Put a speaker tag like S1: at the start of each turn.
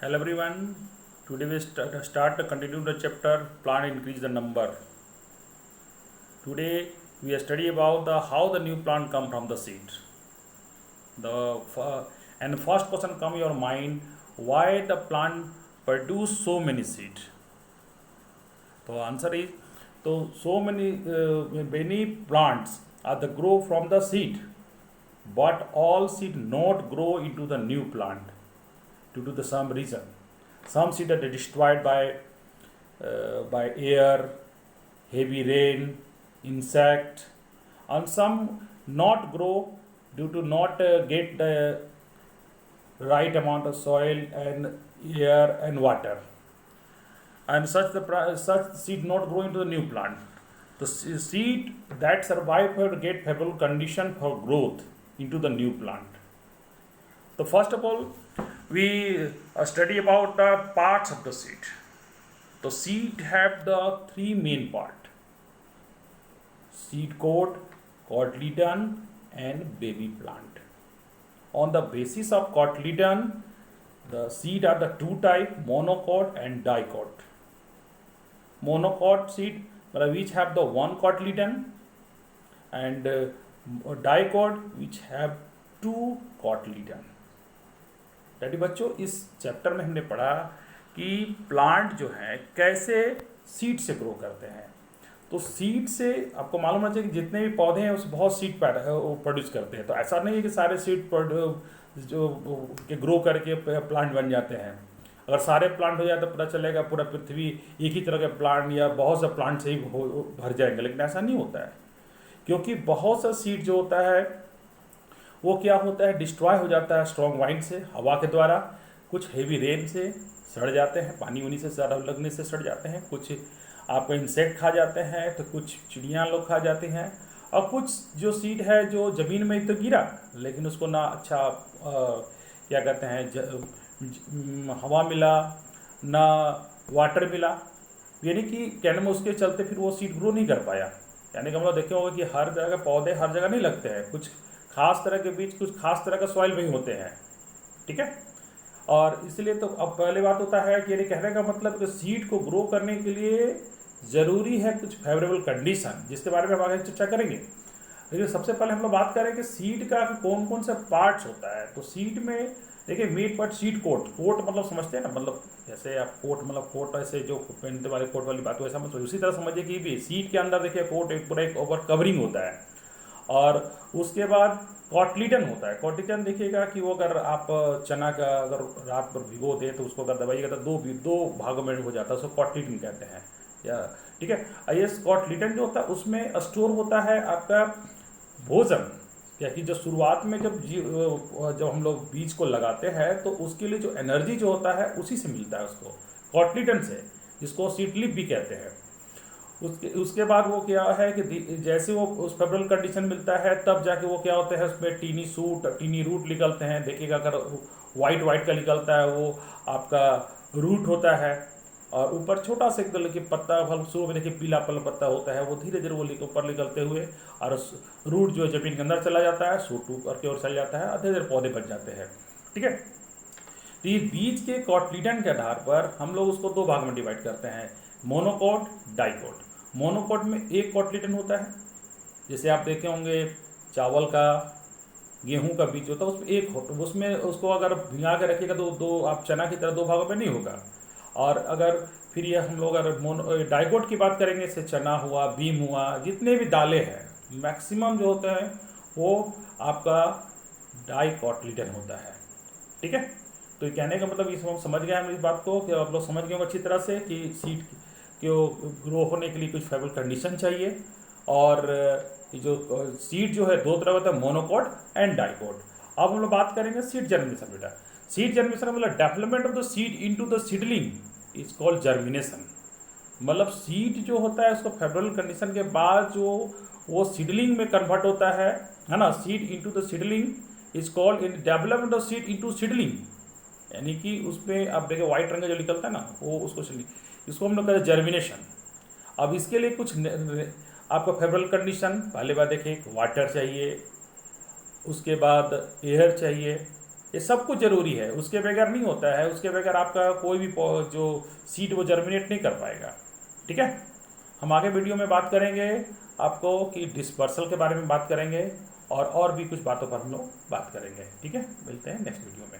S1: Hello everyone. Today we start to continue the chapter Plant Increase the Number. Today we study about how the new plant come from the seed. And first question come your mind, why the plant produce so many seed? So answer is, so many plants are the grow from the seed, but all seed not grow into the new plant due to the some reason. Some seed are destroyed by air, heavy rain, insect, and some not grow due to not get the right amount of soil and air and water. And such seed not grow into the new plant. The seed that survive will get favorable condition for growth into the new plant. So first of all, we study about the parts of the seed. The seed have the three main part: seed coat, cotyledon, and baby plant. On the basis of cotyledon, the seed are the two type: monocot and dicot. Monocot seed which have the one cotyledon, and dicot which have two cotyledon. Daddy बच्चों, इस chapter में हमने पढ़ा कि plant जो है कैसे seed से ग्रो करते हैं. तो सीड से आपको मालूम होना चाहिए कि जितने भी पौधे हैं उस बहुत सीड प्रोड्यूस करते हैं. तो ऐसा नहीं है कि सारे सीड जो के ग्रो करके प्लांट बन जाते हैं. अगर सारे प्लांट हो जाए तो पता चलेगा पूरा पृथ्वी एक ही तरह के प्लांट या बहुत से प्लांट से ही भर जाएंगे, लेकिन ऐसा नहीं होता है, क्योंकि बहुत सा सीड जो होता है वो क्या होता है, डिस्ट्रॉय हो जाता है स्ट्रॉन्ग वाइंड से, हवा के द्वारा. कुछ हेवी रेन से सड़ जाते हैं, पानी उनी से ज़्यादा लगने से सड़ जाते हैं. कुछ आपको इंसेक्ट खा जाते हैं, तो कुछ चिड़ियाँ लोग खा जाती हैं. और कुछ जो सीड है जो ज़मीन में तो गिरा, लेकिन उसको ना अच्छा क्या कहते हैं हवा मिला ना वाटर मिला, यानी कि कहने में उसके चलते फिर वो सीड ग्रो नहीं कर पाया. यानी कि हम लोग देखे होंगे कि हर जगह पौधे हर जगह नहीं लगते हैं, कुछ खास तरह के बीच कुछ खास तरह का सॉइल में ही होते हैं. ठीक है. और इसलिए तो अब पहले बात होता है कि यानी कहने का मतलब कि सीड को ग्रो करने के लिए ज़रूरी है कुछ फेवरेबल कंडीशन, जिसके बारे में हम आगे चर्चा करेंगे. लेकिन सबसे पहले हम लोग बात करें कि सीड का कौन कौन सा पार्ट्स होता है. तो सीड में देखिए main part seed coat. Coat मतलब समझते हैं ना, मतलब जैसे आप कोट मतलब कोट ऐसे जो पहनते वाले कोट वाली बात, वैसा मतलब उसी तरह समझिए कि भी सीड के अंदर देखिए कोट एक पूरा एक ओवर कवरिंग होता है. और उसके बाद कॉटलीटन होता है. कॉटलीटन देखिएगा कि वो अगर आप चना का अगर रात भर भिगो दे तो उसको अगर दबाइएगा तो दो भागों में हो जाता है, उसको कॉटलीटन कहते हैं. या ठीक है. ये कॉटलीटन जो होता है उसमें स्टोर होता है आपका भोजन. क्या कि जो शुरुआत में जब हम लोग बीज को लगाते हैं तो उसके लिए जो एनर्जी जो होता है उसी से मिलता है उसको, कॉटलीटन से, जिसको सीड लिप भी कहते हैं. उसके बाद वो क्या है कि जैसे वो उस फेवरेबल कंडीशन मिलता है तब जाके वो क्या होता है उसमें टीनी रूट निकलते हैं. देखिएगा अगर वाइट का निकलता है वो आपका रूट होता है. और ऊपर छोटा सा एकदम देखिए पत्ता फल शुरू में देखिए पीला पत्ता होता है, वो धीरे धीरे वो ऊपर निकलते हुए और रूट जो है जमीन के अंदर चला जाता है, सूट ऊपर की ओर चल जाता है और धीरे धीरे पौधे बच जाते हैं. ठीक है. तो ये बीज के कॉटलीडन के आधार पर हम लोग उसको दो भाग में डिवाइड करते हैं, मोनोकॉट, डाइकॉट. मोनोकॉट में एक कॉटलीडन होता है, जैसे आप देखे होंगे चावल का, गेहूं का बीज होता है, उसमें एक होता, उसमें उसको अगर भिगा के रखिएगा तो दो आप चना की तरह दो भागों में नहीं होगा. और अगर फिर ये हम लोग अगर डाइकोट की बात करेंगे, जैसे चना हुआ, बीम हुआ, जितने भी दालें हैं मैक्सिमम जो होते हैं वो आपका डाइकॉटलीडन होता है. ठीक है. तो ये कहने का मतलब इस हम समझ गए हम इस बात को कि आप लोग समझ गए होंगे अच्छी तरह से कि सीड को ग्रो होने के लिए कुछ फेवरेबल कंडीशन चाहिए. और जो सीड जो है दो तरह होता है, मोनोकॉट एंड डाइकोट. अब हम लोग बात करेंगे सीड जर्मिनेशन. बेटा सीड जर्मिनेशन मतलब development of the seed into the seedling is called germination. मतलब सीड जो होता है उसको फेवरेबल कंडीशन के बाद जो वो सीडलिंग में कन्वर्ट होता है ना, seed into the seedling is called in development of seed into seedling. यानी कि उसमें आप देखिए वाइट रंग का जो निकलता है ना वो उसको इसको हम लोग कहते हैं जर्मिनेशन. अब इसके लिए कुछ आपका फेवरेबल कंडीशन, पहले बात देखिए वाटर चाहिए, उसके बाद एयर चाहिए, ये सब कुछ ज़रूरी है, उसके बगैर नहीं होता है, उसके बगैर आपका कोई भी जो सीड वो जर्मिनेट नहीं कर पाएगा। ठीक है, हम आगे वीडियो में बात करेंगे आपको कि डिस्पर्सल के बारे में बात करेंगे और भी कुछ बातों पर हम लोग बात करेंगे। ठीक है, मिलते हैं नेक्स्ट वीडियो में।